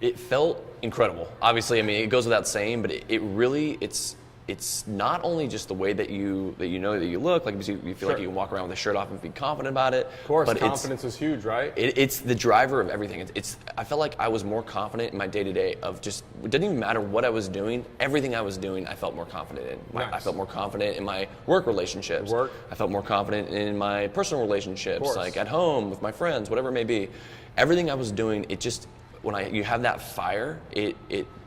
It felt incredible. Obviously, I mean, it goes without saying, but it really, it's not only just the way that you know that you look, like you feel like you can walk around with a shirt off and be confident about it. Of course, but confidence is huge, right? It's the driver of everything. I felt like I was more confident in my day-to-day of just, it didn't even matter what I was doing, everything I was doing, I felt more confident in. Nice. I felt more confident in my work relationships. I felt more confident in my personal relationships, like at home, with my friends, whatever it may be. Everything I was doing, it just, when you have that fire, it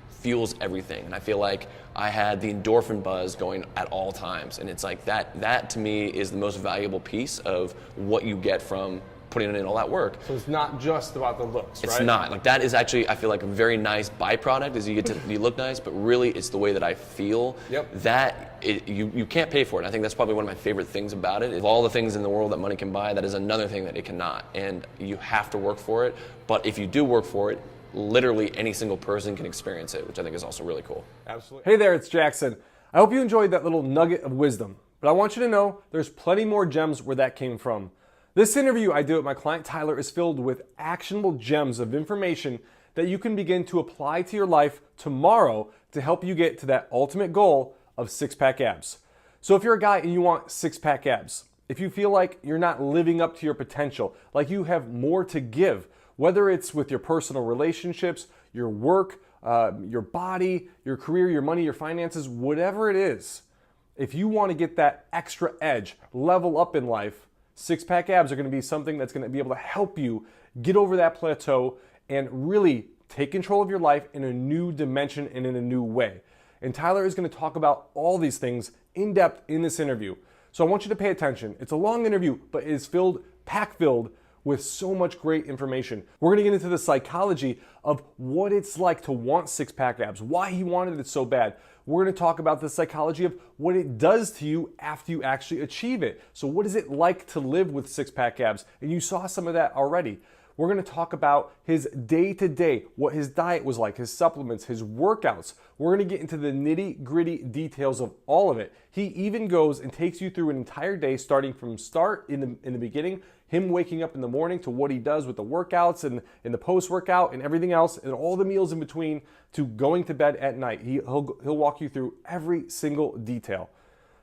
fuels everything. And I feel like I had the endorphin buzz going at all times. And it's like that to me is the most valuable piece of what you get from putting in all that work. So it's not just about the looks, right? It's not. Like that is actually, I feel like, a very nice byproduct is you look nice, but really it's the way that I feel. That you can't pay for it. I think that's probably one of my favorite things about it. Of all the things in the world that money can buy, that is another thing that it cannot. And you have to work for it. But if you do work for it, literally any single person can experience it, which I think is also really cool. Absolutely. Hey there, it's Jackson. I hope you enjoyed that little nugget of wisdom, but I want you to know there's plenty more gems where that came from. This interview I did with my client Tyler is filled with actionable gems of information that you can begin to apply to your life tomorrow to help you get to that ultimate goal of six-pack abs. So if you're a guy and you want six-pack abs, if you feel like you're not living up to your potential, like you have more to give, whether it's with your personal relationships, your work, your body, your career, your money, your finances, whatever it is, if you want to get that extra edge, level up in life, six-pack abs are going to be something that's going to be able to help you get over that plateau and really take control of your life in a new dimension and in a new way. And Tyler is going to talk about all these things in depth in this interview. So I want you to pay attention. It's a long interview, but it is pack-filled with so much great information. We're gonna get into the psychology of what it's like to want six-pack abs, why he wanted it so bad. We're gonna talk about the psychology of what it does to you after you actually achieve it. So what is it like to live with six-pack abs? And you saw some of that already. We're gonna talk about his day-to-day, what his diet was like, his supplements, his workouts. We're gonna get into the nitty-gritty details of all of it. He even goes and takes you through an entire day, starting from in the beginning, him waking up in the morning to what he does with the workouts and the post-workout and everything else and all the meals in between to going to bed at night. He'll walk you through every single detail.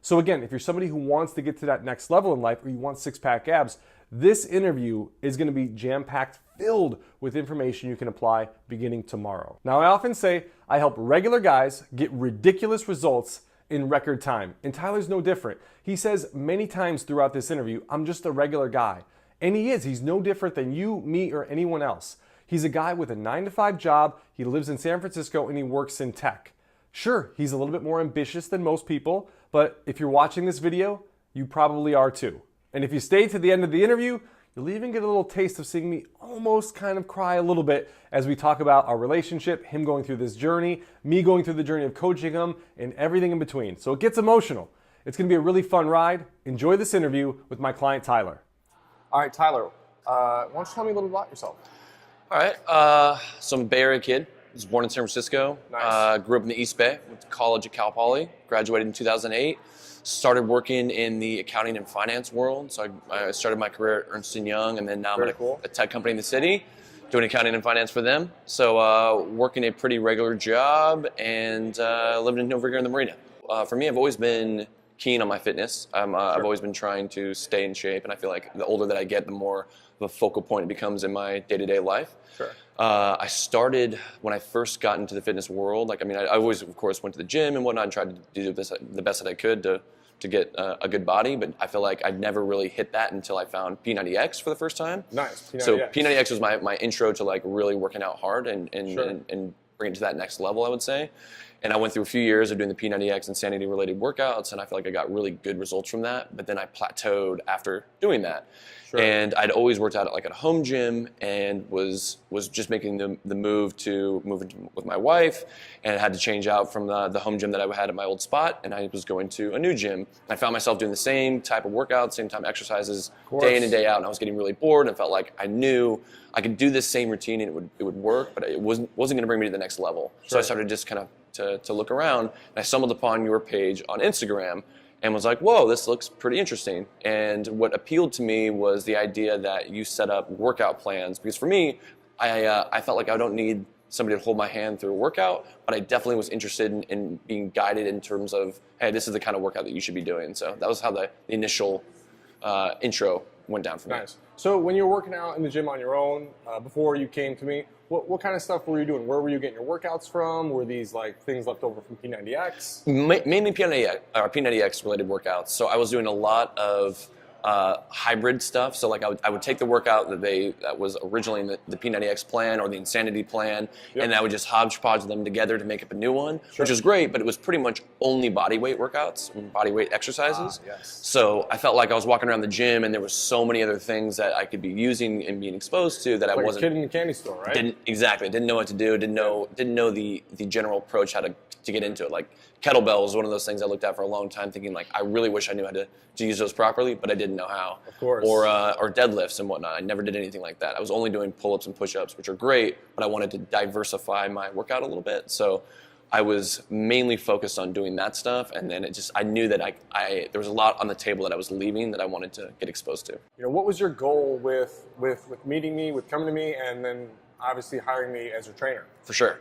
So again, if you're somebody who wants to get to that next level in life or you want six-pack abs, this interview is going to be jam-packed, filled with information you can apply beginning tomorrow. Now, I often say I help regular guys get ridiculous results in record time, and Tyler's no different. He says many times throughout this interview, I'm just a regular guy. And he is. He's no different than you, me, or anyone else. He's a guy with a 9-to-5 job. He lives in San Francisco and he works in tech. Sure, he's a little bit more ambitious than most people, but if you're watching this video, you probably are too. And if you stay to the end of the interview, you'll even get a little taste of seeing me almost kind of cry a little bit as we talk about our relationship, him going through this journey, me going through the journey of coaching him, and everything in between. So it gets emotional. It's going to be a really fun ride. Enjoy this interview with my client, Tyler. All right, Tyler, why don't you tell me a little about yourself? All right, so I'm a Bay Area kid. I was born in San Francisco. Nice. Grew up in the East Bay, went to college at Cal Poly, graduated in 2008. Started working in the accounting and finance world. So I started my career at Ernst & Young, and then now I'm at a tech company in the city, doing accounting and finance for them. So working a pretty regular job and living over here in the Marina. For me, I've always been keen on my fitness. I've always been trying to stay in shape, and I feel like the older that I get, the more of a focal point it becomes in my day-to-day life. I started when I first got into the fitness world. Like, I mean, I always, of course, went to the gym and whatnot and tried to do the best that I could to get a good body, but I feel like I'd never really hit that until I found P90X for the first time. Nice. P90X. So P90X was my intro to like really working out hard and bringing it to that next level, I would say. And I went through a few years of doing the P90X insanity-related workouts, and I feel like I got really good results from that. But then I plateaued after doing that. And I'd always worked out at a home gym and was just making the move to move with my wife, and had to change out from the home gym that I had at my old spot, and I was going to a new gym. I found myself doing the same type of workouts, same type of exercises, day in and day out, and I was getting really bored and felt like I knew I could do this same routine and it would work, but it wasn't going to bring me to the next level. So I started just kind of to look around, and I stumbled upon your page on Instagram and was like, whoa, this looks pretty interesting. And what appealed to me was the idea that you set up workout plans, because for me, I felt like I don't need somebody to hold my hand through a workout, but I definitely was interested in being guided in terms of, hey, this is the kind of workout that you should be doing. So that was how the initial intro went down for me. Nice. So when you were working out in the gym on your own, before you came to me, what kind of stuff were you doing? Where were you getting your workouts from? Were these like things left over from P90X? Mainly P90X related workouts. So I was doing a lot of hybrid stuff. So like I would take the workout that was originally in the P90X plan or the Insanity plan, and I would just hodgepodge them together to make up a new one, which was great, but it was pretty much only body weight workouts and body weight exercises. Yes. So I felt like I was walking around the gym and there was so many other things that I could be using and being exposed to that I wasn't. Like a kid in the candy store, right? Didn't know what to do. Didn't know the general approach, how to get into it. Like kettlebell was one of those things I looked at for a long time, thinking like I really wish I knew how to use those properly, but I didn't know how. Of course. Or deadlifts and whatnot. I never did anything like that. I was only doing pull-ups and push-ups, which are great, but I wanted to diversify my workout a little bit. So I was mainly focused on doing that stuff, and then I knew that there was a lot on the table that I was leaving that I wanted to get exposed to. You know, what was your goal with meeting me, with coming to me, and then obviously hiring me as your trainer? For sure.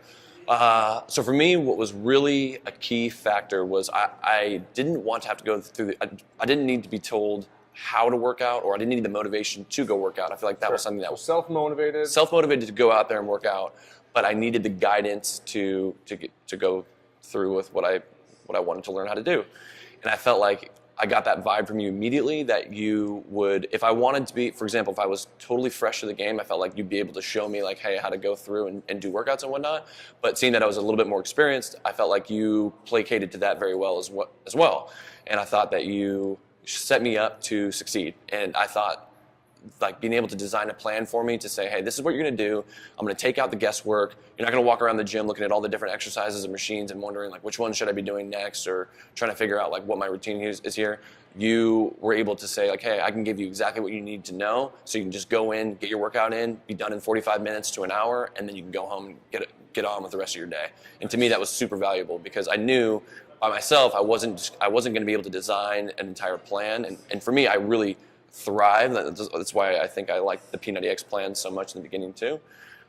So for me, what was really a key factor was I didn't want to have to go through I didn't need to be told how to work out, or I didn't need the motivation to go work out. I feel like that was something that was self-motivated to go out there and work out, but I needed the guidance to go through with what I wanted to learn how to do. And I felt like I got that vibe from you immediately that you would, if I wanted to be, for example, if I was totally fresh to the game, I felt like you'd be able to show me like, hey, how to go through and do workouts and whatnot. But seeing that I was a little bit more experienced, I felt like you placated to that very well as well. And I thought that you set me up to succeed. And I thought, like being able to design a plan for me to say, hey, this is what you're going to do. I'm going to take out the guesswork. You're not going to walk around the gym looking at all the different exercises and machines and wondering like which one should I be doing next, or trying to figure out like what my routine is here. You were able to say like, hey, I can give you exactly what you need to know, so you can just go in, get your workout in, be done in 45 minutes to an hour, and then you can go home and get on with the rest of your day. And to me, that was super valuable because I knew by myself I wasn't going to be able to design an entire plan. And for me, I really thrive. That's why I think I like the P90X plan so much in the beginning too.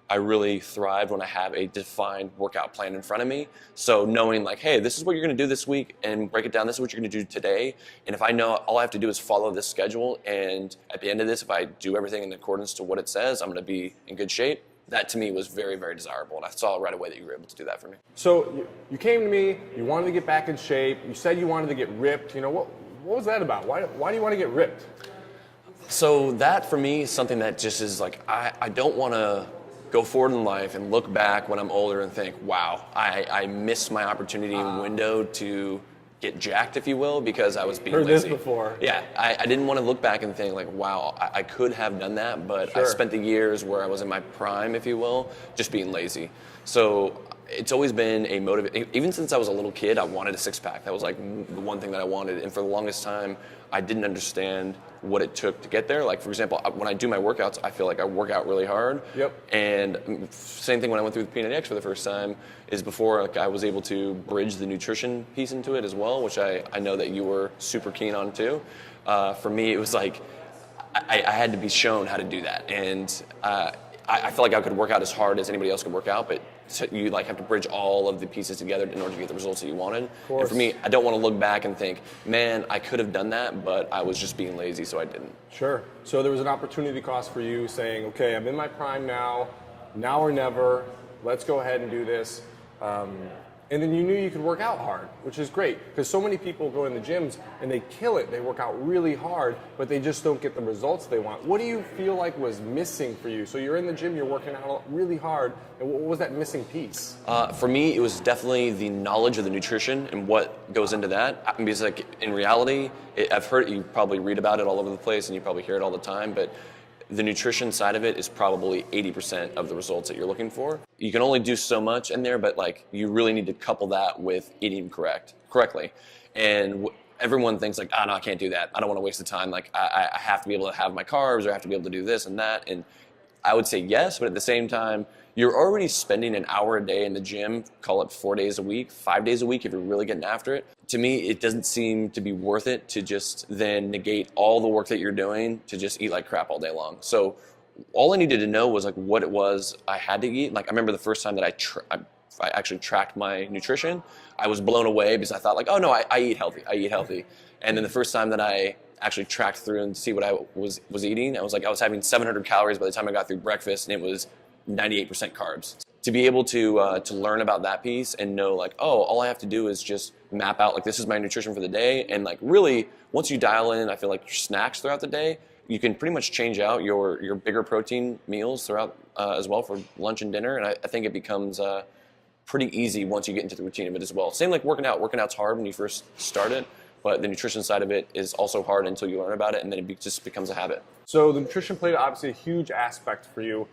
I really thrive when I have a defined workout plan in front of me. So knowing like, hey, this is what you're going to do this week, and break it down. This is what you're going to do today. And if I know all I have to do is follow this schedule, and at the end of this, if I do everything in accordance to what it says, I'm going to be in good shape. That to me was very, very desirable, and I saw right away that you were able to do that for me. So you came to me, you wanted to get back in shape. You said you wanted to get ripped. You know, what was that about? Why do you want to get ripped? So that for me is something that just is like, I don't want to go forward in life and look back when I'm older and think, wow, I missed my opportunity and window to get jacked, if you will, because I was being lazy. Heard this before. Yeah, I didn't want to look back and think like, wow, I could have done that, but I spent the years where I was in my prime, if you will, just being lazy. So it's always been a motivation. Even since I was a little kid, I wanted a six-pack. That was like the one thing that I wanted. And for the longest time, I didn't understand what it took to get there. Like, for example, when I do my workouts, I feel like I work out really hard. Yep. And same thing when I went through the P90X for the first time, is before like, I was able to bridge the nutrition piece into it as well, which I know that you were super keen on too. For me, it was like, I had to be shown how to do that. And I feel like I could work out as hard as anybody else could work out, but you like have to bridge all of the pieces together in order to get the results that you wanted. And for me, I don't want to look back and think, man, I could have done that, but I was just being lazy, so I didn't. Sure. So there was an opportunity cost for you saying, okay, I'm in my prime now or never, let's go ahead and do this. And then you knew you could work out hard, which is great, because so many people go in the gyms and they kill it. They work out really hard, but they just don't get the results they want. What do you feel like was missing for you? So you're in the gym, you're working out really hard, and what was that missing piece? For me, it was definitely the knowledge of the nutrition and what goes into that. Because like in reality, I've heard, you probably read about it all over the place and you probably hear it all the time, but the nutrition side of it is probably 80% of the results that you're looking for. You can only do so much in there, but like you really need to couple that with eating correctly. And everyone thinks like, no, I can't do that. I don't want to waste the time. Like I have to be able to have my carbs, or I have to be able to do this and that. And I would say yes, but at the same time, you're already spending an hour a day in the gym, call it 4 days a week, 5 days a week if you're really getting after it. To me, it doesn't seem to be worth it to just then negate all the work that you're doing to just eat like crap all day long. So all I needed to know was like what it was I had to eat. Like I remember the first time that I actually tracked my nutrition, I was blown away because I thought like, oh no, I eat healthy. And then the first time that I actually tracked through and see what I was eating, I was having 700 calories by the time I got through breakfast, and it was 98% carbs. To be able to learn about that piece and know like, oh, all I have to do is just map out like this is my nutrition for the day, and like really once you dial in, I feel like your snacks throughout the day, you can pretty much change out your bigger protein meals throughout as well for lunch and dinner, and I think it becomes pretty easy once you get into the routine of it as well. Same like working out. Working out's hard when you first start it, but the nutrition side of it is also hard until you learn about it, and then it just becomes a habit. So the nutrition played obviously a huge aspect for you.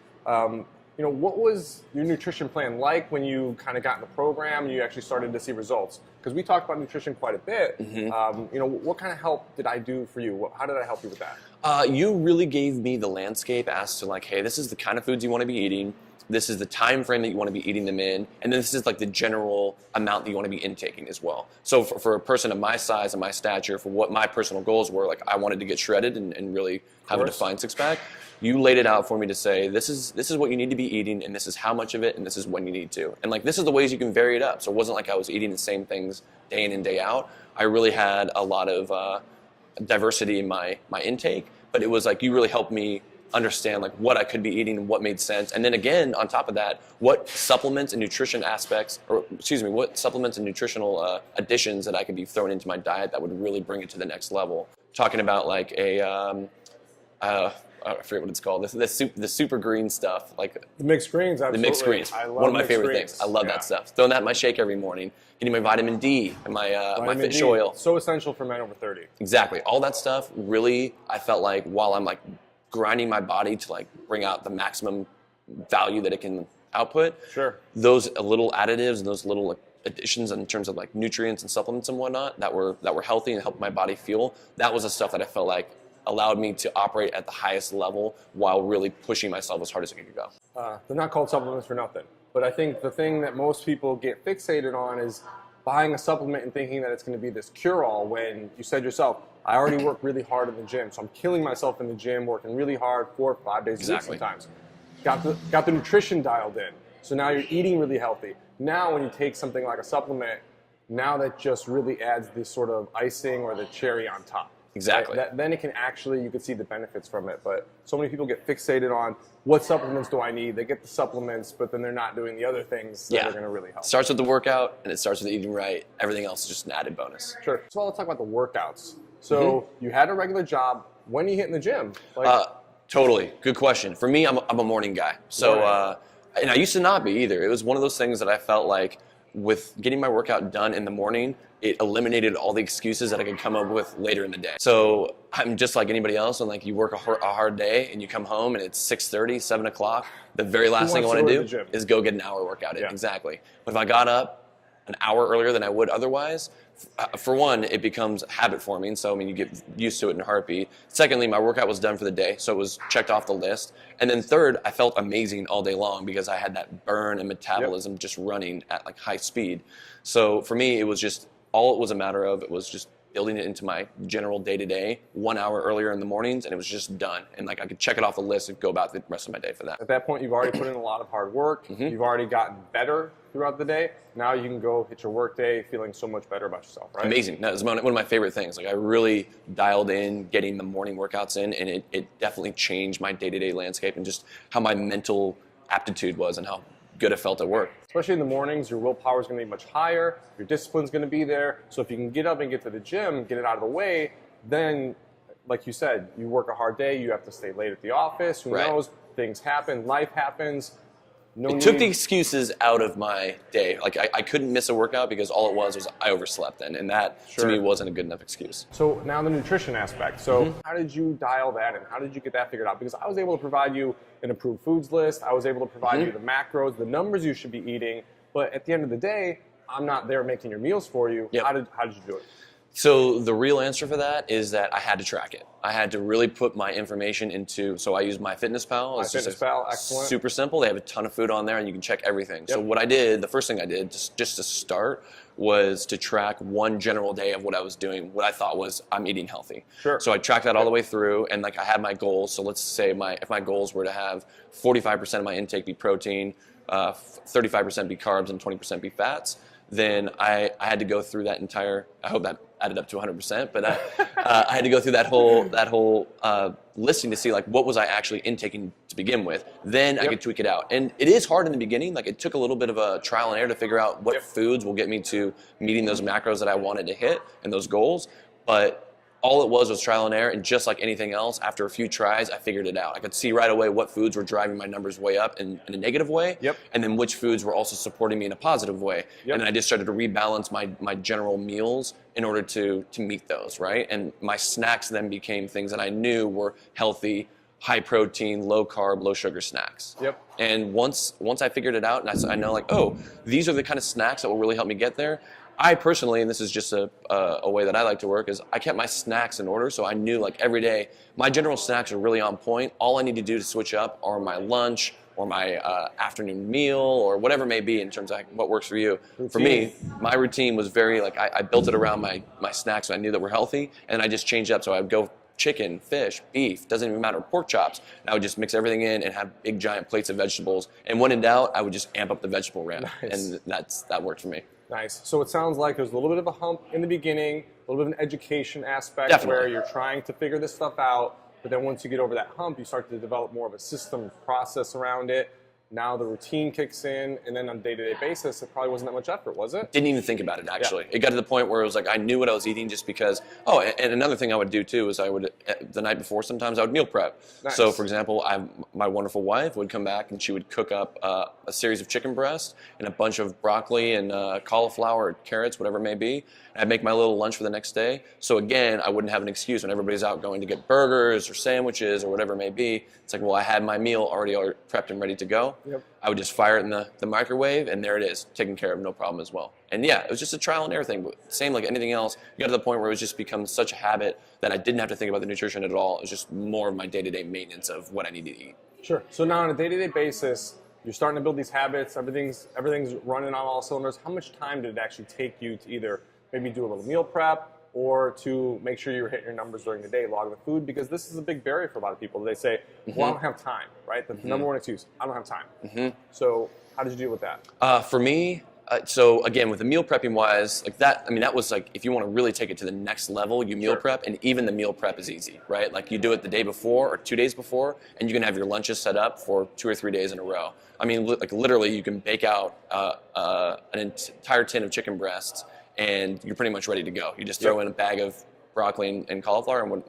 What was your nutrition plan like when you kind of got in the program and you actually started to see results? Because we talked about nutrition quite a bit. What kind of help did I do for you? How did I help you with that? You really gave me the landscape as to like, hey, this is the kind of foods you want to be eating. This is the time frame that you want to be eating them in, and then this is like the general amount that you want to be intaking as well. So for a person of my size and my stature, for what my personal goals were, like I wanted to get shredded and really have a defined six-pack, you laid it out for me to say, this is what you need to be eating, and this is how much of it, and this is when you need to. And like this is the ways you can vary it up. So it wasn't like I was eating the same things day in and day out. I really had a lot of diversity in my intake, but it was like you really helped me understand like what I could be eating and what made sense. And then again, on top of that, what supplements and nutrition what supplements and nutritional additions that I could be throwing into my diet that would really bring it to the next level. Talking about like I forget what it's called. The super green stuff, like the mixed greens. Absolutely. The mixed greens. I love one of my favorite greens. things. I love that stuff. Throwing that in my shake every morning. Getting my vitamin D and my fish oil. So essential for men over 30. Exactly. All that stuff really, I felt like while I'm like grinding my body to like bring out the maximum value that it can output. Sure. Those little additives and those little additions in terms of like nutrients and supplements and whatnot that were healthy and helped my body fuel. That was the stuff that I felt like allowed me to operate at the highest level while really pushing myself as hard as I could go. They're not called supplements for nothing. But I think the thing that most people get fixated on is buying a supplement and thinking that it's going to be this cure-all when you said yourself, I already work really hard in the gym, so I'm killing myself in the gym, working really hard 4 or 5 days a week sometimes. Got the nutrition dialed in, so now you're eating really healthy. Now when you take something like a supplement, now that just really adds this sort of icing or the cherry on top. Exactly. Then it can actually, you can see the benefits from it. But so many people get fixated on what supplements do I need? They get the supplements, but then they're not doing the other things that are going to really help. Starts with the workout, and it starts with eating right. Everything else is just an added bonus. Sure. So let's talk about the workouts. So you had a regular job. When are you hitting the gym? Totally. Good question. For me, I'm a morning guy. So, and I used to not be either. It was one of those things that I felt like with getting my workout done in the morning, it eliminated all the excuses that I could come up with later in the day. So I'm just like anybody else, and like you work a hard day and you come home and it's 6:30, 7 o'clock. The very last thing I want to do is go get an hour workout in. Exactly. But if I got up an hour earlier than I would otherwise, for one, it becomes habit forming. So, I mean, you get used to it in a heartbeat. Secondly, my workout was done for the day, so it was checked off the list. And then third, I felt amazing all day long because I had that burn and metabolism just running at like high speed. So for me, it was just, all it was a matter of, it was just building it into my general day-to-day 1 hour earlier in the mornings, and it was just done. And like I could check it off the list and go about the rest of my day for that. At that point, you've already put in a lot of hard work. You've already gotten better throughout the day. Now you can go hit your work day feeling so much better about yourself, right? Amazing. That was one of my favorite things. Like I really dialed in getting the morning workouts in, and it definitely changed my day-to-day landscape and just how my mental aptitude was and how good it felt at work. Especially in the mornings, your willpower is going to be much higher, your discipline's going to be there. So if you can get up and get to the gym, get it out of the way, then, like you said, you work a hard day, you have to stay late at the office, who knows, things happen, life happens. It took the excuses out of my day. Like I couldn't miss a workout because all it was I overslept then, and that to me wasn't a good enough excuse. So now the nutrition aspect. So how did you dial that in? How did you get that figured out? Because I was able to provide you an approved foods list. I was able to provide you the macros, the numbers you should be eating. But at the end of the day, I'm not there making your meals for you. How did you do it? So the real answer for that is that I had to track it. I had to really put my information into, so I use MyFitnessPal. It's MyFitnessPal, excellent. Super simple. They have a ton of food on there and you can check everything. Yep. So what I did, the first thing I did, just to start, was to track one general day of what I was doing, what I thought was I'm eating healthy. Sure. So I tracked that all the way through, and like I had my goals. So let's say if my goals were to have 45% of my intake be protein, 35% be carbs, and 20% be fats, then I had to go through that entire, I hope that added up to 100%, but I had to go through that whole listing to see like what was I actually intaking to begin with. Then I could tweak it out. And it is hard in the beginning. Like it took a little bit of a trial and error to figure out what foods will get me to meeting those macros that I wanted to hit and those goals. But all it was trial and error, and just like anything else, after a few tries, I figured it out. I could see right away what foods were driving my numbers way up in a negative way, and then which foods were also supporting me in a positive way. And then I just started to rebalance my general meals in order to meet those, right? And my snacks then became things that I knew were healthy, high protein, low carb, low sugar snacks. And once I figured it out, and I know like, oh, these are the kind of snacks that will really help me get there. I personally, and this is just a way that I like to work, is I kept my snacks in order, so I knew like every day, my general snacks are really on point. All I need to do to switch up are my lunch or my afternoon meal or whatever it may be in terms of what works for you. For me, my routine was very, like I built it around my snacks, so I knew that were healthy, and I just changed up. So I would go chicken, fish, beef, doesn't even matter, pork chops. And I would just mix everything in and have big giant plates of vegetables. And when in doubt, I would just amp up the vegetable ramp, and that worked for me. Nice. So it sounds like there's a little bit of a hump in the beginning, a little bit of an education aspect where you're trying to figure this stuff out, but then once you get over that hump, you start to develop more of a system process around it. Now the routine kicks in, and then on a day-to-day basis, it probably wasn't that much effort, was it? Didn't even think about it, actually. It got to the point where it was like I knew what I was eating just because. Oh, and another thing I would do, too, is I would, the night before, sometimes I would meal prep. Nice. So, for example, my wonderful wife would come back, and she would cook up a series of chicken breasts and a bunch of broccoli and cauliflower or carrots, whatever it may be. And I'd make my little lunch for the next day. So, again, I wouldn't have an excuse when everybody's out going to get burgers or sandwiches or whatever it may be. It's like, well, I had my meal already prepped and ready to go. I would just fire it in the microwave, and there it is, taken care of, no problem as well. And yeah, it was just a trial and error thing, but same like anything else, you got to the point where it was just become such a habit that I didn't have to think about the nutrition at all. It was just more of my day-to-day maintenance of what I need to eat. Sure. So now on a day-to-day basis, you're starting to build these habits, everything's running on all cylinders. How much time did it actually take you to either maybe do a little meal prep or to make sure you're hitting your numbers during the day, log the food? Because this is a big barrier for a lot of people. They say, well, I don't have time, right? The number one excuse, I don't have time. So how did you deal with that? For me, so again, with the meal prepping wise, like that, I mean, that was like, if you want to really take it to the next level, you meal prep, and even the meal prep is easy, right? Like you do it the day before or 2 days before, and you can have your lunches set up for 2 or 3 days in a row. I mean, like literally you can bake out an entire tin of chicken breasts, and you're pretty much ready to go. You just throw in a bag of broccoli and cauliflower, and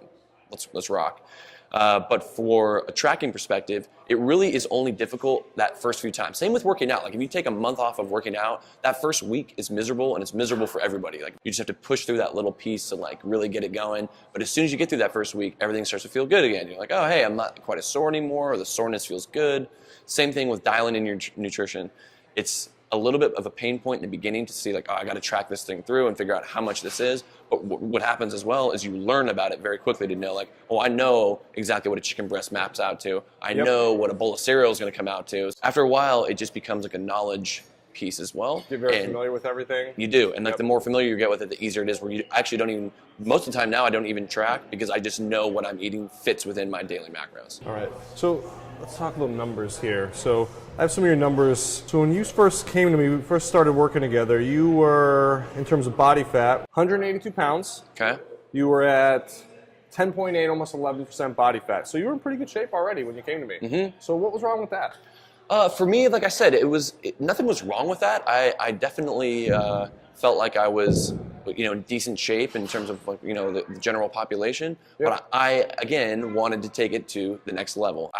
let's rock. But for a tracking perspective, it really is only difficult that first few times. Same with working out. Like if you take a month off of working out, that first week is miserable, and it's miserable for everybody. Like you just have to push through that little piece to like really get it going. But as soon as you get through that first week, everything starts to feel good again. You're like, oh, hey, I'm not quite as sore anymore, or the soreness feels good. Same thing with dialing in your nutrition. It's a little bit of a pain point in the beginning to see like, oh, I got to track this thing through and figure out how much this is. But what happens as well is you learn about it very quickly to know like, oh, I know exactly what a chicken breast maps out to. I know what a bowl of cereal is going to come out to. After a while, it just becomes like a knowledge piece as well. You're very familiar with everything. You do. And like the more familiar you get with it, the easier it is, where you actually don't even, most of the time now I don't even track because I just know what I'm eating fits within my daily macros. All right. So let's talk about numbers here. So I have some of your numbers. So when you first came to me, we first started working together, you were, in terms of body fat, 182 pounds. Okay. You were at 10.8, almost 11% body fat. So you were in pretty good shape already when you came to me. So what was wrong with that? For me, like I said, nothing was wrong with that. I definitely felt like I was, in decent shape in terms of like, the general population. But I again wanted to take it to the next level.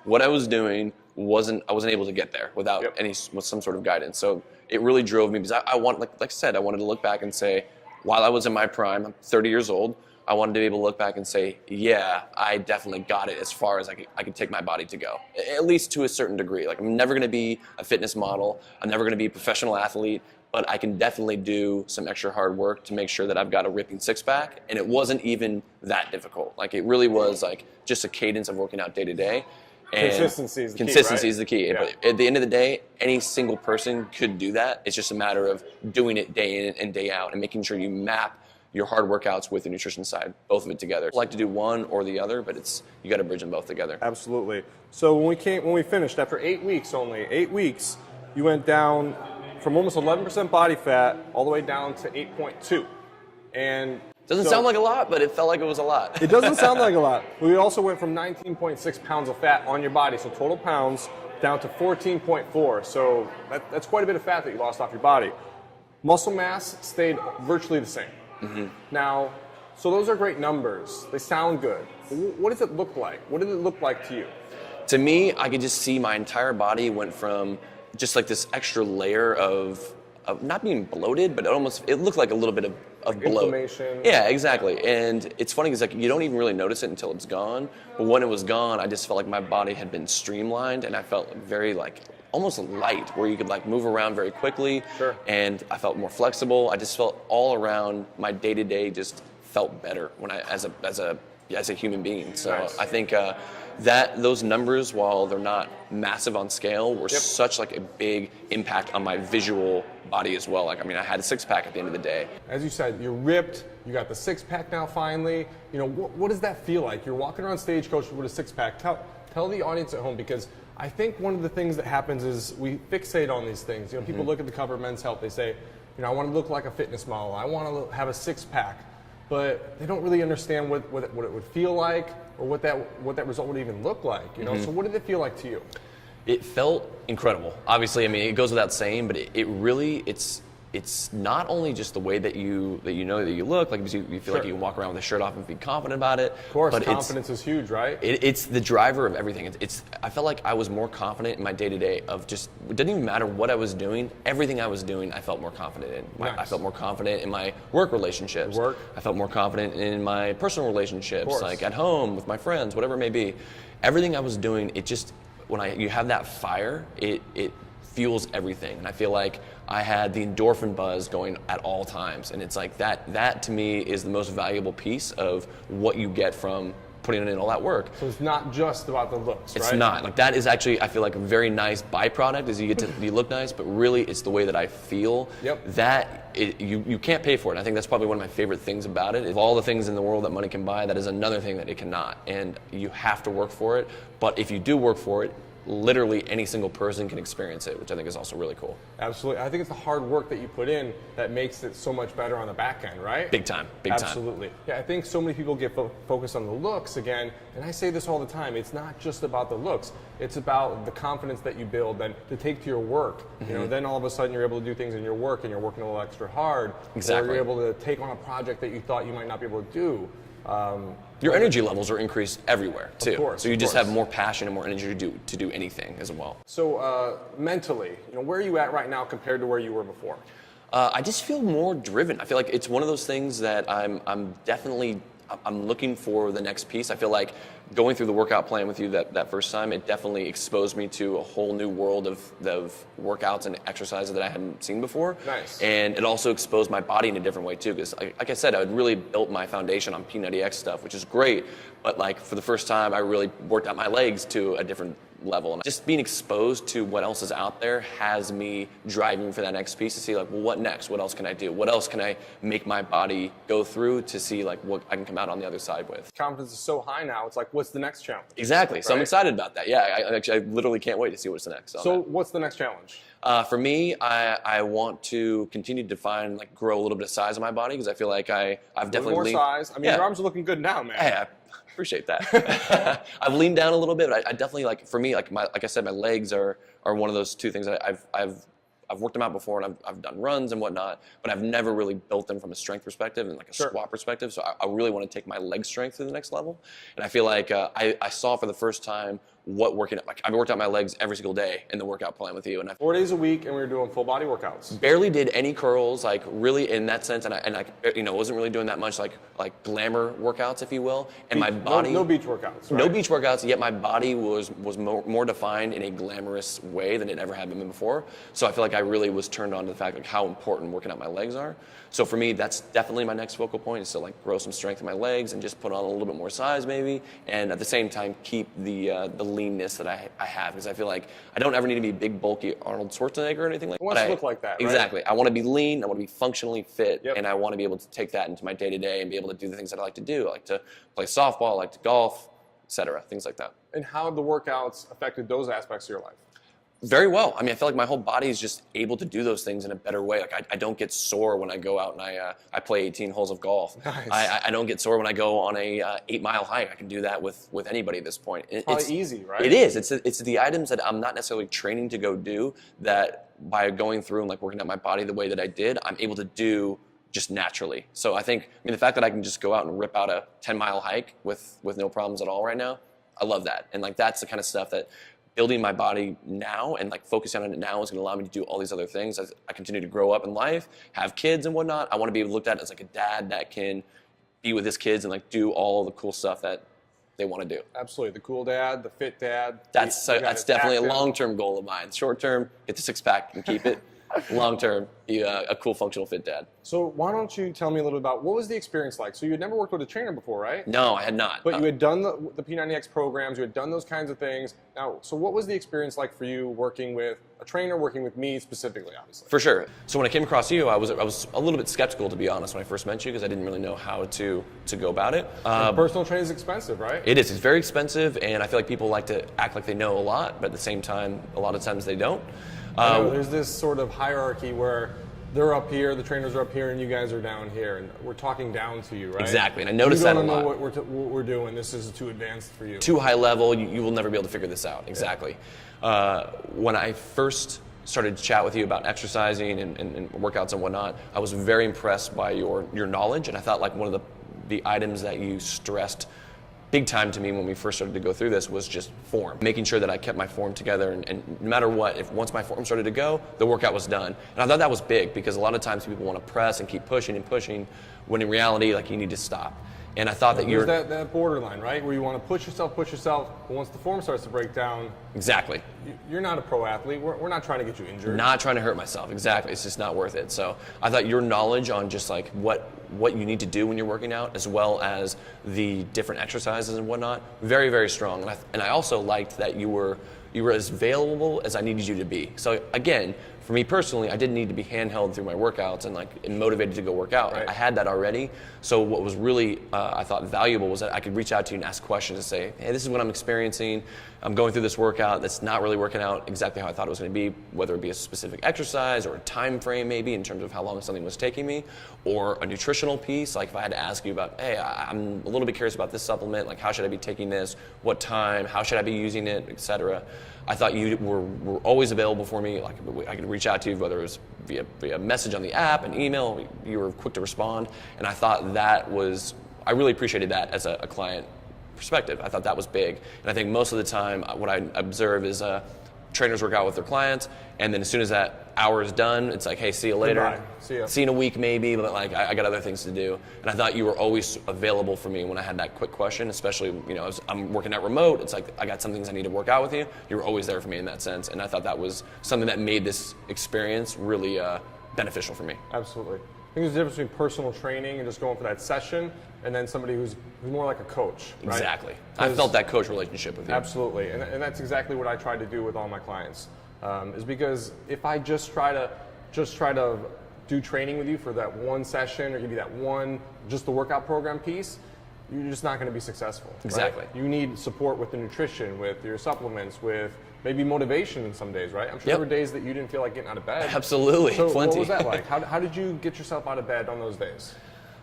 What I was doing I wasn't able to get there without with some sort of guidance. So it really drove me because I want, like I said, I wanted to look back and say, while I was in my prime, I'm 30 years old. I wanted to be able to look back and say, yeah, I definitely got it as far as I could take my body to go, at least to a certain degree. Like I'm never going to be a fitness model. I'm never going to be a professional athlete. but I can definitely do some extra hard work to make sure that I've got a ripping six pack. And it wasn't even that difficult. Like it really was like just a cadence of working out day to day. And consistency is the key, consistency right? is the key. Yeah. But at the end of the day, any single person could do that. It's just a matter of doing it day in and day out and making sure you map your hard workouts with the nutrition side, both of it together. I like to do one or the other, but you got to bridge them both together. Absolutely. So when we finished after 8 weeks, you went down from almost 11% body fat all the way down to 8.2, and doesn't sound like a lot, but it felt like it was a lot. It doesn't sound like a lot. We also went from 19.6 pounds of fat on your body, so total pounds, down to 14.4. So that's quite a bit of fat that you lost off your body. Muscle mass stayed virtually the same. Mm-hmm. Now, so those are great numbers. They sound good. What does it look like? What did it look like to you? To me, I could just see my entire body went from just like this extra layer of not being bloated, but it looked like a little bit of bloat. Inflammation. Yeah, exactly. And it's funny because like you don't even really notice it until it's gone. But when it was gone, I just felt like my body had been streamlined, and I felt very like almost light, where you could like move around very quickly. Sure. And I felt more flexible. I just felt all around my day to day just felt better when as a human being. So Nice. I think that those numbers, while they're not massive on scale, were such like a big impact on my visual body as well. Like, I mean, I had a six pack at the end of the day. As you said, you're ripped. You got the six pack now finally. You know, what does that feel like? You're walking around Stagecoach with a six pack. Tell the audience at home, because I think one of the things that happens is we fixate on these things. You know, people look at the cover of Men's Health. They say, you know, I want to look like a fitness model. I want to have a six pack. But they don't really understand what it would feel like, or what that result would even look like. You know, so what did it feel like to you? It felt incredible. Obviously, I mean, it goes without saying, but it really, it's not only just the way that you know that you look, like you feel like you can walk around with a shirt off and be confident about it. Of course, but confidence is huge, right? It's the driver of everything. I felt like I was more confident in my day-to-day of just, it didn't even matter what I was doing. Everything I was doing, I felt more confident in. Nice. I felt more confident in my work relationships. I felt more confident in my personal relationships, like at home with my friends, whatever it may be. Everything I was doing, it just, when you have that fire, it fuels everything. And I feel like I had the endorphin buzz going at all times. And it's like that to me is the most valuable piece of what you get from putting in all that work. So it's not just about the looks, right? It's not. Like that is actually, I feel like, a very nice byproduct is you look nice, but really it's the way that I feel. Yep. You can't pay for it. I think that's probably one of my favorite things about it. Of all the things in the world that money can buy, that is another thing that it cannot. And you have to work for it. But if you do work for it, literally any single person can experience it, which I think is also really cool. Absolutely. I think it's the hard work that you put in that makes it so much better on the back end, right? Big time. Big time. Absolutely. Yeah, I think so many people get focused on the looks again, and I say this all the time. It's not just about the looks. It's about the confidence that you build and to take to your work. You know, then all of a sudden you're able to do things in your work and you're working a little extra hard. Exactly. Or you're able to take on a project that you thought you might not be able to do. Your energy levels are increased everywhere too. Of course, so you just have more passion and more energy to do anything as well. So mentally, you know, where are you at right now compared to where you were before? I just feel more driven. I feel like it's one of those things that I'm definitely looking for the next piece. I feel like going through the workout plan with you that first time, it definitely exposed me to a whole new world of workouts and exercises that I hadn't seen before. Nice. And it also exposed my body in a different way too, because like I said, I had really built my foundation on P90X stuff, which is great. But like for the first time, I really worked out my legs to a different level. And just being exposed to what else is out there has me driving for that next piece to see like, well, what next? What else can I do? What else can I make my body go through to see like what I can come out on the other side with? Confidence is so high now. It's like, what's the next challenge? Exactly. Right? So I'm excited about that. Yeah, I literally can't wait to see what's the next. So what's the next challenge? For me, I want to continue to define, like grow a little bit of size of my body, because I feel like I've definitely more leaned, size. I mean, your arms are looking good now, man. Hey, I appreciate that. I've leaned down a little bit. But I definitely, like, for me, like I said, my legs are one of those two things that I've worked them out before, and I've done runs and whatnot, but I've never really built them from a strength perspective and like a squat perspective. So I really want to take my leg strength to the next level. And I feel like I saw for the first time what working out, like I've worked out my legs every single day in the workout plan with you. And I 4 days a week, and we were doing full body workouts. barely did any curls, like really in that sense. And I wasn't really doing that much like glamour workouts, if you will. And my body. No beach workouts, right? No beach workouts, yet my body was more defined in a glamorous way than it ever had been before. So I feel like I really was turned on to the fact like how important working out my legs are. So for me, that's definitely my next focal point, is to like grow some strength in my legs and just put on a little bit more size maybe, and at the same time keep the leanness that I have, because I feel like I don't ever need to be big, bulky Arnold Schwarzenegger or anything like that. It wants to look like that, right? Exactly. I want to be lean, I want to be functionally fit, Yep. and I want to be able to take that into my day-to-day and be able to do the things that I like to do. I like to play softball, I like to golf, etc., things like that. And how have the workouts affected those aspects of your life? Very well. I mean, I feel like my whole body is just able to do those things in a better way. Like I don't get sore when I go out and I play 18 holes of golf. Nice. I don't get sore when I go on a 8-mile hike. I can do that with anybody at this point. Probably easy, right? It is. It's the items that I'm not necessarily training to go do, that by going through and like working out my body the way that I did, I'm able to do just naturally. So I think, the fact that I can just go out and rip out a 10-mile hike with no problems at all right now, I love that. And like that's the kind of stuff that building my body now and like focusing on it now is going to allow me to do all these other things as I continue to grow up in life, have kids and whatnot. I want to be looked at as like a dad that can be with his kids and like do all the cool stuff that they want to do. Absolutely. The cool dad, the fit dad. That's definitely a long-term goal of mine. Short-term, get the six-pack and keep it. Long-term, be a cool, functional, fit dad. So why don't you tell me a little bit about what was the experience like? So you had never worked with a trainer before, right? No, I had not. But you had done the P90X programs, you had done those kinds of things. Now, so what was the experience like for you working with a trainer, working with me specifically, obviously? For sure. So when I came across you, I was a little bit skeptical, to be honest, when I first met you, because I didn't really know how to go about it. Personal training is expensive, right? It is. It's very expensive, and I feel like people like to act like they know a lot, but at the same time, a lot of times they don't. There's this sort of hierarchy where they're up here, the trainers are up here, and you guys are down here, and we're talking down to you, right? Exactly, and I noticed that a lot. You don't know what we're doing. This is too advanced for you. Too high level, you will never be able to figure this out. Exactly. Yeah. When I first started to chat with you about exercising and workouts and whatnot, I was very impressed by your knowledge, and I thought like one of the items that you stressed big time to me when we first started to go through this was just form. Making sure that I kept my form together, and no matter what, once my form started to go, the workout was done. And I thought that was big, because a lot of times people want to press and keep pushing and pushing, when in reality, like, you need to stop. And I thought that you're that borderline, right, where you want to push yourself, but once the form starts to break down, exactly, you're not a pro athlete. We're not trying to get you injured. Not trying to hurt myself. Exactly, it's just not worth it. So I thought your knowledge on just like what you need to do when you're working out, as well as the different exercises and whatnot, very, very strong. And I also liked that you were as available as I needed you to be. So again, for me personally, I didn't need to be handheld through my workouts and motivated to go work out. Right. I had that already. So what was really, I thought, valuable was that I could reach out to you and ask questions and say, hey, this is what I'm experiencing. I'm going through this workout that's not really working out exactly how I thought it was going to be, whether it be a specific exercise or a time frame maybe in terms of how long something was taking me, or a nutritional piece. Like if I had to ask you about, hey, I'm a little bit curious about this supplement, like how should I be taking this, what time, how should I be using it, etc. I thought you were always available for me. Like I could reach out to you, whether it was via message on the app, an email. You were quick to respond, and I thought I really appreciated that as a client perspective. I thought that was big, and I think most of the time what I observe is trainers work out with their clients, and then as soon as that hour is done, it's like, hey, see you later. Goodbye. See ya. See you in a week maybe, but like I got other things to do. And I thought you were always available for me when I had that quick question, especially, I'm working out remote. It's like I got some things I need to work out with you. You were always there for me in that sense, and I thought that was something that made this experience really beneficial for me. Absolutely. I think there's a difference between personal training and just going for that session, and then somebody who's more like a coach. Right? Exactly. I felt that coach relationship with you. Absolutely, and that's exactly what I try to do with all my clients. Is because if I just try to do training with you for that one session, or give you that one, just the workout program piece, you're just not going to be successful. Exactly. Right? You need support with the nutrition, with your supplements, with maybe motivation in some days, right? I'm sure Yep. there were days that you didn't feel like getting out of bed. Absolutely, So plenty. what was that like? How did you get yourself out of bed on those days?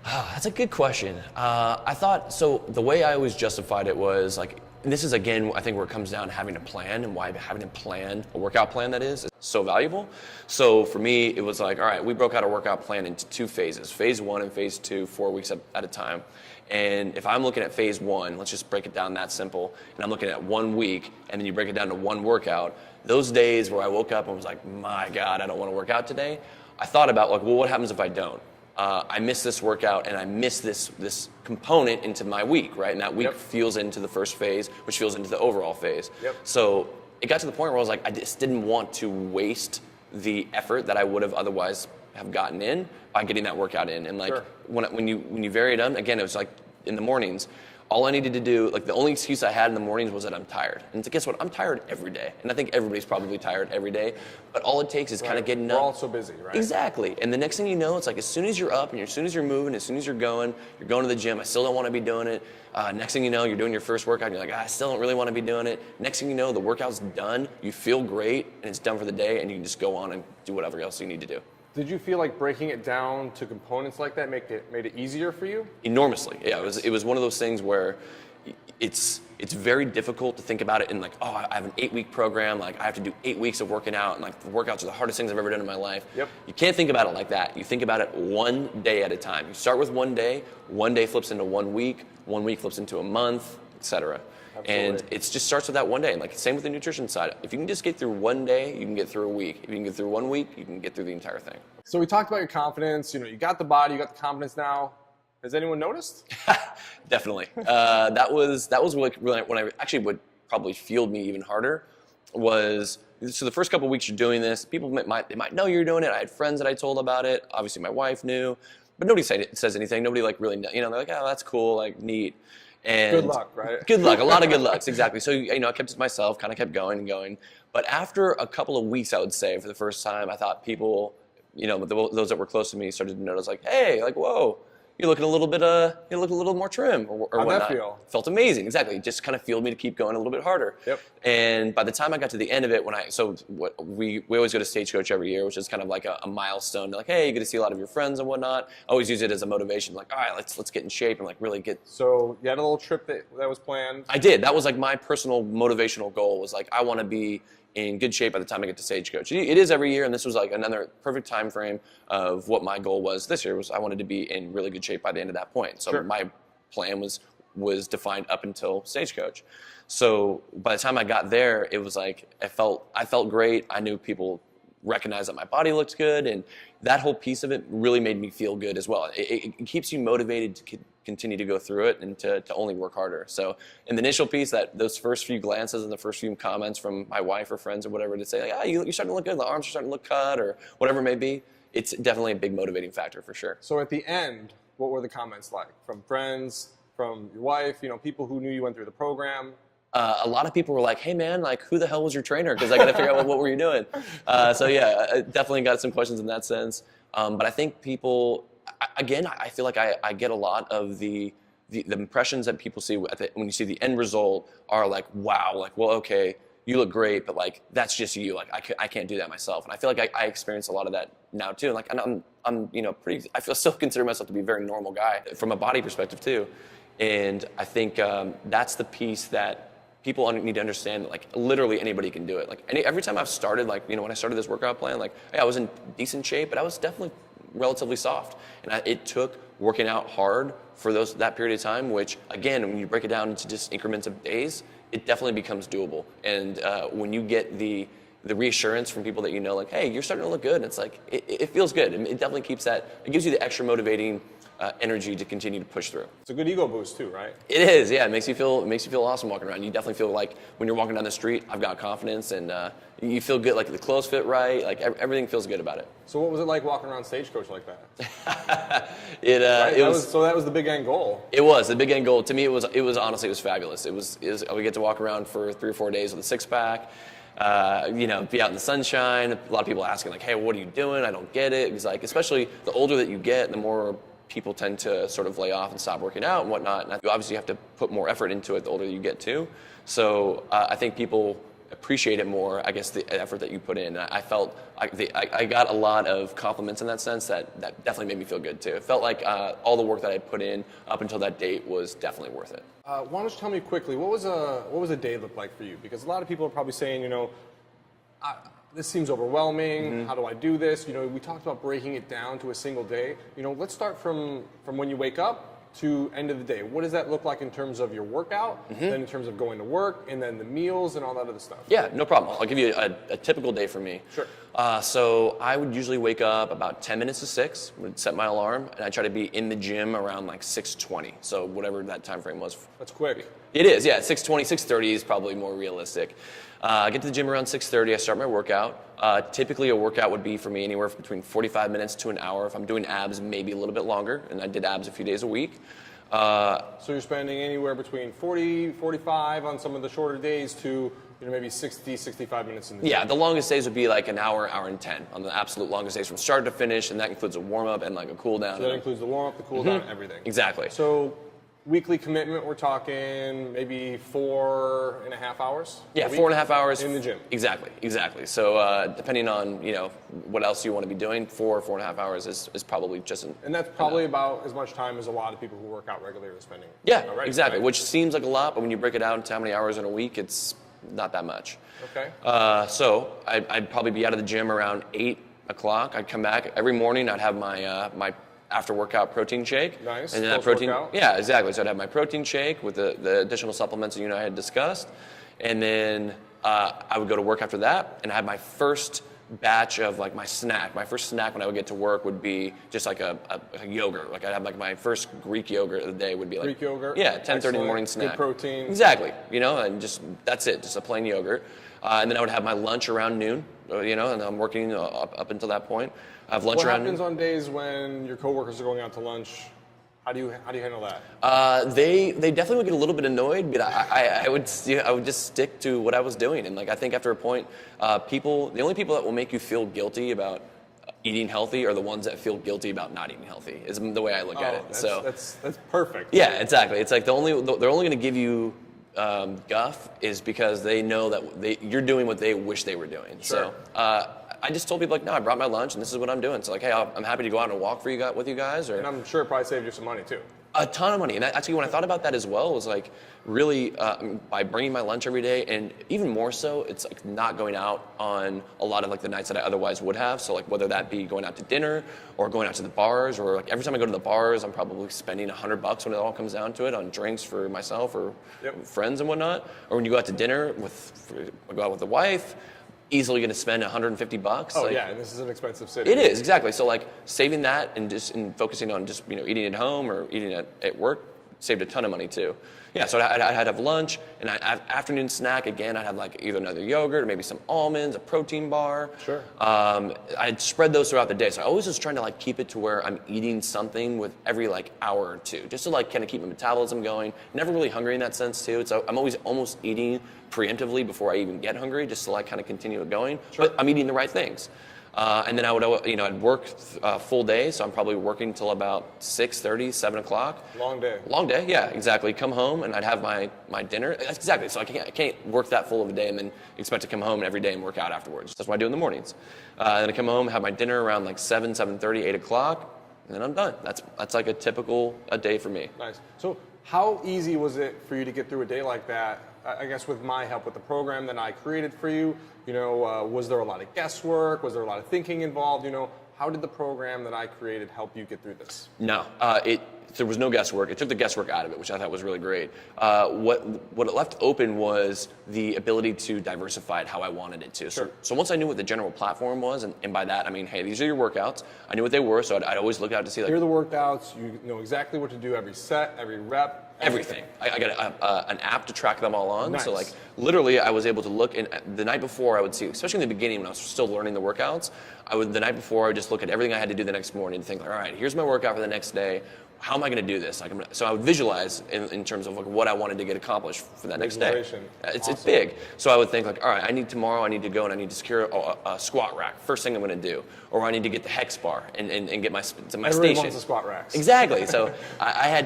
That's a good question. I thought, so the way I always justified it was like, And this is, again, I think where it comes down to having a plan, and why having a plan, a workout plan that is so valuable. So for me, it was like, all right, we broke out a workout plan into 2 phases, phase 1 and phase 2, 4 weeks at a time. And if I'm looking at phase 1, let's just break it down that simple, and I'm looking at 1 week, and then you break it down to 1 workout, those days where I woke up and was like, my God, I don't want to work out today, I thought about, like, well, what happens if I don't? I miss this workout, and I miss this component into my week, right? And that week feels into the first phase, which feels into the overall phase. So it got to the point where I was like, I just didn't want to waste the effort that I would have otherwise have gotten in by getting that workout in. And like when you vary it up, again, it was like in the mornings, all I needed to do, like the only excuse I had in the mornings was that I'm tired. And guess what? I'm tired every day. And I think everybody's probably tired every day. But all it takes is kind of getting up. We're all so busy, right? Exactly. And the next thing you know, it's like as soon as you're up and as soon as you're moving, as soon as you're going to the gym, I still don't want to be doing it. Next thing you know, you're doing your first workout and you're like, I still don't really want to be doing it. Next thing you know, the workout's done, you feel great, and it's done for the day, and you can just go on and do whatever else you need to do. Did you feel like breaking it down to components like that made it easier for you? Enormously. Yeah, it was one of those things where it's very difficult to think about it in like, oh, I have an 8-week program, like I have to do 8 weeks of working out, and like the workouts are the hardest things I've ever done in my life. You can't think about it like that. You think about it one day at a time. You start with one day flips into 1 week, 1 week flips into a month, etc. And it just starts with that one day. And like same with the nutrition side. If you can just get through one day, you can get through a week. If you can get through 1 week, you can get through the entire thing. So we talked about your confidence. You know, you got the body, you got the confidence now. Has anyone noticed? Definitely. That was like really when I actually would probably fueled me even harder was, so the first couple of weeks you're doing this, people might know you're doing it. I had friends that I told about it. Obviously my wife knew, but nobody says anything. Nobody like really, they're like, oh, that's cool, like neat. And good luck, right? Good luck, a lot of good lucks, exactly. So, I kept it to myself, kind of kept going and going. But after a couple of weeks, I would say, for the first time, I thought people, those that were close to me started to notice, like, hey, like, whoa, you're looking a little more trim or How'd whatnot. that feel? Felt amazing, exactly. It just kind of fueled me to keep going a little bit harder. And by the time I got to the end of it, we always go to Stagecoach every year, which is kind of like a milestone. Like, hey, you get to see a lot of your friends and whatnot. I always use it as a motivation, like, all right, let's get in shape and like really get. So you had a little trip that was planned? I did. That was like my personal motivational goal was like, I want to be in good shape by the time I get to Stagecoach. It is every year, and this was like another perfect time frame of what my goal was this year. Was I wanted to be in really good shape by the end of that point. So my plan was defined up until Stagecoach. So by the time I got there, it was like I felt great. I knew people recognized that my body looked good, and that whole piece of it really made me feel good as well. It keeps you motivated to continue to go through it and to only work harder. So in the initial piece, those first few glances and the first few comments from my wife or friends or whatever to say, like, you're starting to look good, the arms are starting to look cut or whatever it may be, it's definitely a big motivating factor for sure. So at the end, what were the comments like? From friends, from your wife, people who knew you went through the program? A lot of people were like, hey man, like who the hell was your trainer? Because I got to figure out what were you doing? So yeah, I definitely got some questions in that sense. But I think people, again, I feel like I get a lot of the impressions that people see when you see the end result are like, wow, like, well, okay, you look great, but like, that's just you. Like, I can't do that myself. And I feel like I experience a lot of that now too. Like, and I'm I still consider myself to be a very normal guy from a body perspective too. And I think that's the piece that people need to understand that like literally anybody can do it. Like every time I've started, like, when I started this workout plan, like, I was in decent shape, but I was definitely relatively soft. And it took working out hard for that period of time, which again, when you break it down into just increments of days, it definitely becomes doable. And when you get the reassurance from people that like, hey, you're starting to look good, and it's like, it feels good. It definitely keeps it gives you the extra motivating energy to continue to push through. It's a good ego boost too, right? It is, yeah. It makes you feel awesome walking around. You definitely feel like when you're walking down the street, I've got confidence, and you feel good. Like the clothes fit right. Like everything feels good about it. So what was it like walking around Stagecoach like that? So that was the big end goal. It was the big end goal. To me, it was honestly, it was fabulous. We get to walk around for 3 or 4 days with a 6-pack. Be out in the sunshine. A lot of people asking like, hey, what are you doing? I don't get it. It's like, especially the older that you get, the more people tend to sort of lay off and stop working out and whatnot. And you obviously have to put more effort into it the older you get too. So I think people appreciate it more, I guess, the effort that you put in. I felt I got a lot of compliments in that sense that definitely made me feel good too. It felt like all the work that I put in up until that date was definitely worth it. Why don't you tell me quickly, what was a day look like for you? Because a lot of people are probably saying, this seems overwhelming. How do I do this? We talked about breaking it down to a single day. Let's start from when you wake up to end of the day. What does that look like in terms of your workout, then in terms of going to work, and then the meals and all that other stuff? Yeah, no problem. I'll give you a typical day for me. Sure. So I would usually wake up about 10 minutes to 6, would set my alarm, and I try to be in the gym around like 6:20. So whatever that time frame was. That's quick. It is, yeah. 6:20, 6:30 is probably more realistic. I get to the gym around 6:30. I start my workout. Typically, a workout would be for me anywhere between 45 minutes to an hour. If I'm doing abs, maybe a little bit longer, and I did abs a few days a week. So you're spending anywhere between 40, 45 on some of the shorter days to maybe 60, 65 minutes in the gym. Yeah, the longest days would be like an hour, hour and 10 on the absolute longest days from start to finish, and that includes a warm-up and like a cool-down. So that includes the warm-up, the cool-down, everything. Exactly. So weekly commitment, we're talking maybe 4.5 hours? Yeah, 4.5 hours. In the gym. Exactly. So depending on, what else you want to be doing, 4.5 hours is probably just And that's probably about as much time as a lot of people who work out regularly are spending. Yeah, already, exactly, right? which seems like a lot, but when you break it down to how many hours in a week, it's not that much. Okay. So I'd probably be out of the gym around 8 o'clock. I'd come back. Every morning I'd have my after workout protein shake. Nice. And then that protein. Post-workout. Yeah, exactly. So I'd have my protein shake with the additional supplements that I had discussed. And then I would go to work after that, and I had my first batch of like my snack. My first snack when I would get to work would be just like a yogurt. Like I'd have like my first Greek yogurt of the day would be like Greek yogurt. Yeah, 10:30 in the morning snack. Good protein. Exactly. And just that's it, just a plain yogurt. And then I would have my lunch around noon. And I'm working up until that point. I have lunch around noon. What happens on days when your coworkers are going out to lunch? How do you handle that? They definitely would get a little bit annoyed, but I would just stick to what I was doing. And like I think after a point, the only people that will make you feel guilty about eating healthy are the ones that feel guilty about not eating healthy. Is the way I look at it. That's perfect. Yeah, exactly. It's like they're only going to give you guff is because they know that you're doing what they wish they were doing. Sure. So I just told people like, no, I brought my lunch and this is what I'm doing. So like, hey, I'm happy to go out and walk with you guys. And I'm sure it probably saved you some money too. A ton of money. And actually, when I thought about that as well, it was like really by bringing my lunch every day, and even more so, it's like not going out on a lot of like the nights that I otherwise would have. So like whether that be going out to dinner or going out to the bars, or like every time I go to the bars, I'm probably spending $100 when it all comes down to it on drinks for myself or friends and whatnot. Or when you go out to dinner go out with the wife, easily going to spend $150. Oh, yeah, and this is an expensive city. It is, exactly. So like saving that and focusing on just eating at home or eating at work saved a ton of money too. Yeah, so I'd have lunch, and afternoon snack, again, I'd have like either another yogurt or maybe some almonds, a protein bar. Sure. I'd spread those throughout the day. So I always was trying to like keep it to where I'm eating something with every like hour or two, just to like kind of keep my metabolism going. Never really hungry in that sense too. So I'm always almost eating preemptively before I even get hungry, just to like kind of continue it going. Sure. But I'm eating the right things. And then I'd work full day, so I'm probably working till about 6:30, 7 o'clock. Long day. Long day, yeah, exactly. Come home and I'd have my dinner. Exactly. So I can't work that full of a day and then expect to come home every day and work out afterwards. That's what I do in the mornings. Then I come home, have my dinner around like 7:30, 8 o'clock, and then I'm done. That's like a typical day for me. Nice. So how easy was it for you to get through a day like that? I guess with my help with the program that I created for you, was there a lot of guesswork? Was there a lot of thinking involved? How did the program that I created help you get through this? No, there was no guesswork. It took the guesswork out of it, which I thought was really great. What it left open was the ability to diversify it how I wanted it to. Sure. So once I knew what the general platform was, and by that I mean, hey, these are your workouts. I knew what they were, so I'd always look out to see like. Here are the workouts. You know exactly what to do every set, every rep. Everything. I got an app to track them all on. Nice. So like literally I was able to look, and the night before I would see, especially in the beginning when I was still learning the workouts, the night before I would just look at everything I had to do the next morning and think, all right, here's my workout for the next day. how am I going to do this? Like, so I would visualize in terms of like what I wanted to get accomplished for that next day. It's big. So I would think like, all right, tomorrow I need to go and I need to secure a squat rack. First thing I'm going to do. Or I need to get the hex bar and get my station. Everyone wants the squat racks. Exactly. So I had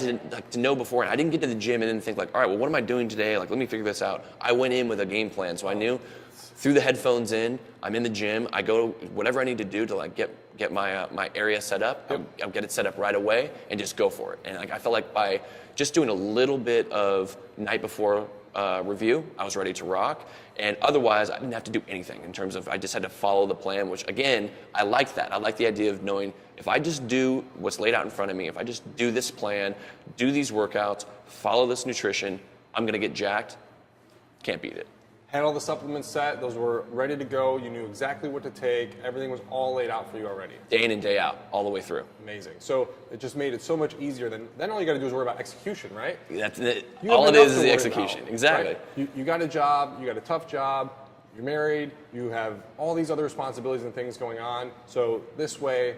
to know before. And I didn't get to the gym and then think like, all right, well, what am I doing today? Like, let me figure this out. I went in with a game plan. So I knew threw the headphones in, I'm in the gym, I go whatever I need to do to like get my my area set up, I'll get it set up right away and just go for it. And like I felt like by just doing a little bit of night before review, I was ready to rock. And otherwise, I didn't have to do anything in terms of I just had to follow the plan, which again, I like that. I like the idea of knowing if I just do what's laid out in front of me, if I just do this plan, do these workouts, follow this nutrition, I'm gonna get jacked. Can't beat it. Had all the supplements set, those were ready to go, you knew exactly what to take, everything was all laid out for you already. Day in and day out, all the way through. Amazing. So it just made it so much easier then all you gotta do is worry about execution, right? That's it. All it is the execution, exactly. Right? You got a job, you got a tough job, you're married, you have all these other responsibilities and things going on, so this way,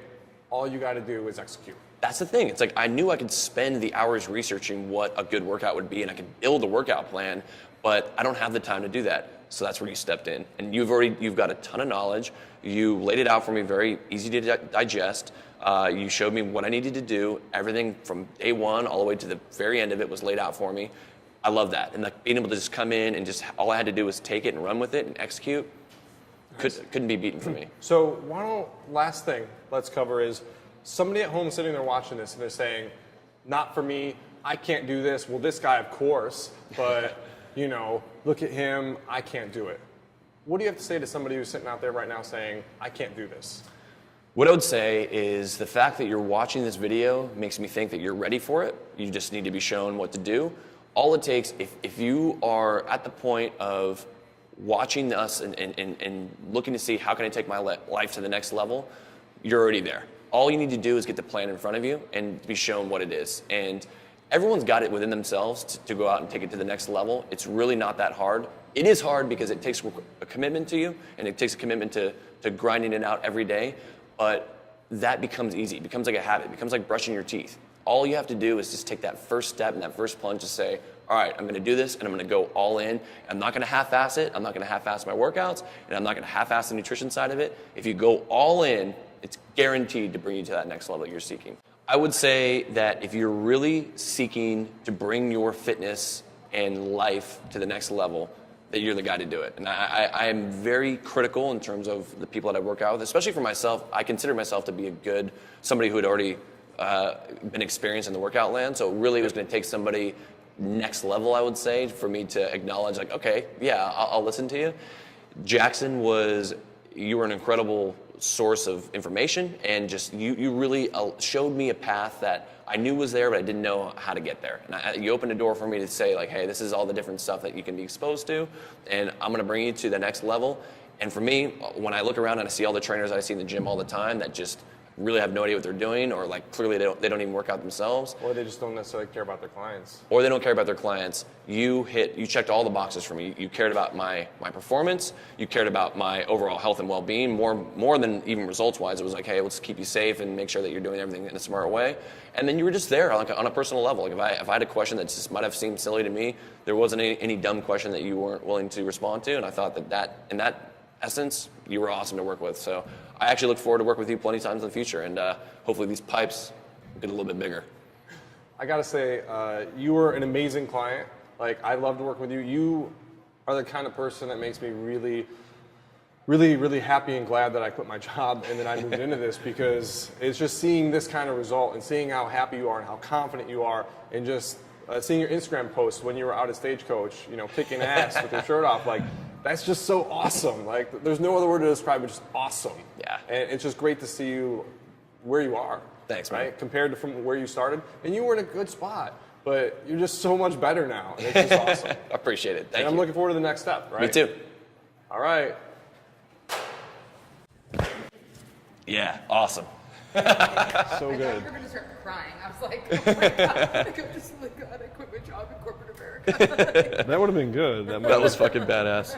all you gotta do is execute. That's the thing. It's like I knew I could spend the hours researching what a good workout would be and I could build a workout plan, but I don't have the time to do that. So that's where you stepped in. And you've got a ton of knowledge. You laid it out for me very easy to digest. You showed me what I needed to do. Everything from day one all the way to the very end of it was laid out for me. I love that. And like being able to just come in and just all I had to do was take it and run with it and execute. Couldn't be beaten for me. So last thing let's cover is somebody at home sitting there watching this and they're saying, not for me, I can't do this. Well, this guy, of course, but you know, look at him, I can't do it. What do you have to say to somebody who's sitting out there right now saying, I can't do this? What I would say is the fact that you're watching this video makes me think that you're ready for it. You just need to be shown what to do. All it takes, if you are at the point of watching us and looking to see how can I take my life to the next level, you're already there. All you need to do is get the plan in front of you and be shown what it is. And everyone's got it within themselves to go out and take it to the next level. It's really not that hard. It is hard because it takes a commitment to you and it takes a commitment to grinding it out every day, but that becomes easy. It becomes like a habit. It becomes like brushing your teeth. All you have to do is just take that first step and that first plunge to say, all right, I'm gonna do this and I'm gonna go all in. I'm not gonna half-ass it. I'm not gonna half-ass my workouts and I'm not gonna half-ass the nutrition side of it. If you go all in, it's guaranteed to bring you to that next level that you're seeking. I would say that if you're really seeking to bring your fitness and life to the next level, that you're the guy to do it. And I am very critical in terms of the people that I work out with, especially for myself. I consider myself to be somebody who had already been experienced in the workout land. So really it was gonna take somebody next level, I would say, for me to acknowledge like, okay, yeah, I'll listen to you. Jackson you were an incredible source of information and just you really showed me a path that I knew was there but I didn't know how to get there, and you opened a door for me to say like, hey, this is all the different stuff that you can be exposed to and I'm going to bring you to the next level. And for me, when I look around and I see all the trainers that I see in the gym all the time that just really have no idea what they're doing, or like clearly they don't even work out themselves, or they just don't necessarily care about their clients, you checked all the boxes for me. You cared about my performance, you cared about my overall health and well-being more than even results wise. It was like, hey, let's keep you safe and make sure that you're doing everything in a smart way. And then you were just there like on a personal level. Like if I had a question that just might have seemed silly to me, there wasn't any dumb question that you weren't willing to respond to, and I thought that in that essence, you were awesome to work with. So I actually look forward to working with you plenty of times in the future, and hopefully these pipes get a little bit bigger. I gotta say, you were an amazing client. Like, I love to work with you. You are the kind of person that makes me really, really, really happy and glad that I quit my job and that I moved into this, because it's just seeing this kind of result and seeing how happy you are and how confident you are, and just seeing your Instagram posts when you were out at Stagecoach, kicking ass with your shirt off, like, that's just so awesome. Like, there's no other word to describe it, just awesome. Yeah. And it's just great to see you where you are. Thanks, man. Right? Compared to from where you started. And you were in a good spot, but you're just so much better now. And it's just awesome. I appreciate it. Thank you. I'm looking forward to the next step, right? Me too. All right. Yeah, awesome. So good. I thought you were going to start crying. I was like, oh my God. I'm just like, God, I quit my job in corporate America. That would have been good. That was fucking badass.